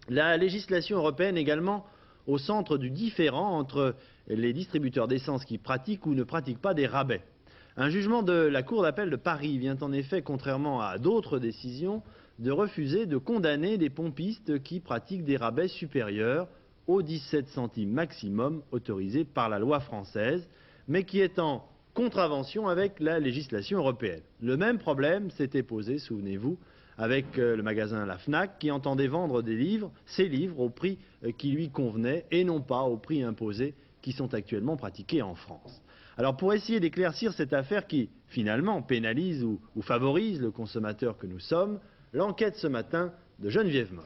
La législation européenne également au centre du différend entre les distributeurs d'essence qui pratiquent ou ne pratiquent pas des rabais. Un jugement de la Cour d'appel de Paris vient en effet, contrairement à d'autres décisions, de refuser de condamner des pompistes qui pratiquent des rabais supérieurs aux 17 centimes maximum autorisés par la loi française, mais qui est en contravention avec la législation européenne. Le même problème s'était posé, souvenez-vous, avec le magasin La Fnac qui entendait vendre ses livres au prix qui lui convenait et non pas au prix imposé qui sont actuellement pratiqués en France. Alors pour essayer d'éclaircir cette affaire qui finalement pénalise ou favorise le consommateur que nous sommes, l'enquête ce matin de Geneviève Moll.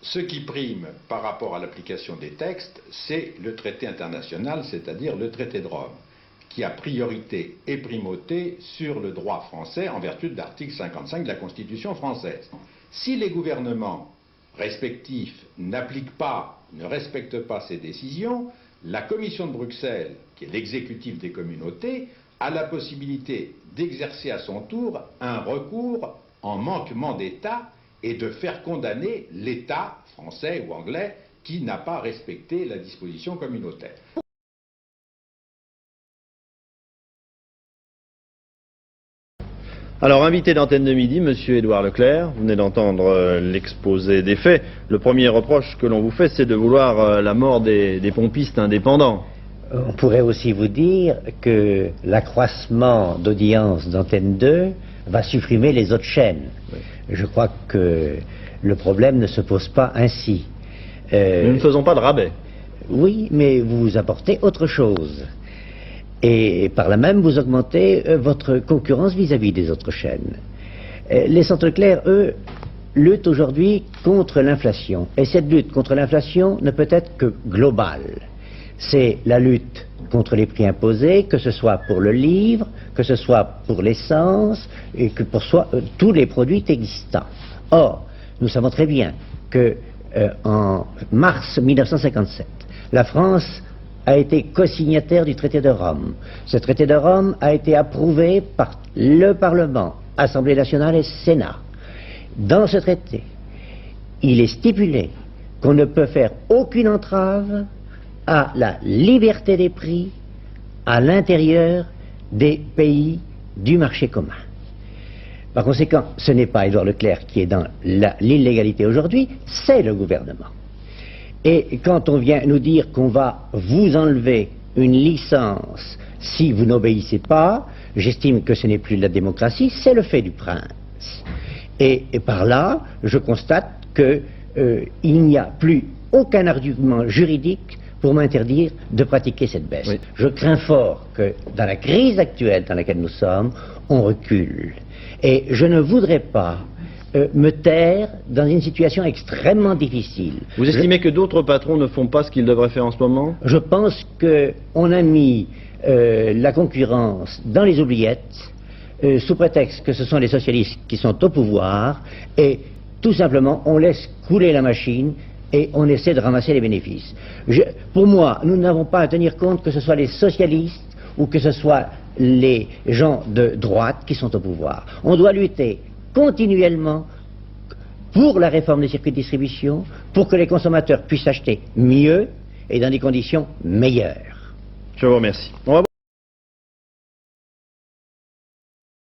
Ce qui prime par rapport à l'application des textes, c'est le traité international, c'est-à-dire le traité de Rome, qui a priorité et primauté sur le droit français en vertu de l'article 55 de la Constitution française. Si les gouvernements respectifs n'appliquent pas, ne respectent pas ces décisions, la Commission de Bruxelles, qui est l'exécutif des communautés, a la possibilité d'exercer à son tour un recours en manquement d'État et de faire condamner l'État français ou anglais qui n'a pas respecté la disposition communautaire. Alors, invité d'Antenne de Midi, Monsieur Édouard Leclerc, vous venez d'entendre l'exposé des faits. Le premier reproche que l'on vous fait, c'est de vouloir la mort des pompistes indépendants. On pourrait aussi vous dire que l'accroissement d'audience d'Antenne 2 va supprimer les autres chaînes. Oui. Je crois que le problème ne se pose pas ainsi. Nous ne faisons pas de rabais. Oui, mais vous apportez autre chose. Et par là même, vous augmentez votre concurrence vis-à-vis des autres chaînes. Les centres clairs, eux, luttent aujourd'hui contre l'inflation. Et cette lutte contre l'inflation ne peut être que globale. C'est la lutte contre les prix imposés, que ce soit pour le livre, que ce soit pour l'essence, et que pour tous les produits existants. Or, nous savons très bien que en mars 1957, la France a été co-signataire du traité de Rome. Ce traité de Rome a été approuvé par le Parlement, Assemblée nationale et Sénat. Dans ce traité, il est stipulé qu'on ne peut faire aucune entrave à la liberté des prix à l'intérieur des pays du marché commun. Par conséquent, ce n'est pas Édouard Leclerc qui est dans l'illégalité aujourd'hui, c'est le gouvernement. Et quand on vient nous dire qu'on va vous enlever une licence si vous n'obéissez pas, j'estime que ce n'est plus de la démocratie, c'est le fait du prince. Et par là, je constate qu'il n'y a plus aucun argument juridique pour m'interdire de pratiquer cette baisse. Oui. Je crains fort que dans la crise actuelle dans laquelle nous sommes, on recule. Et je ne voudrais pas me taire dans une situation extrêmement difficile. Vous estimez que d'autres patrons ne font pas ce qu'ils devraient faire en ce moment? Je pense qu'on a mis la concurrence dans les oubliettes sous prétexte que ce sont les socialistes qui sont au pouvoir et tout simplement on laisse couler la machine et on essaie de ramasser les bénéfices. Pour moi, nous n'avons pas à tenir compte que ce soit les socialistes ou que ce soit les gens de droite qui sont au pouvoir. On doit lutter continuellement pour la réforme des circuits de distribution, pour que les consommateurs puissent acheter mieux et dans des conditions meilleures. Je vous remercie.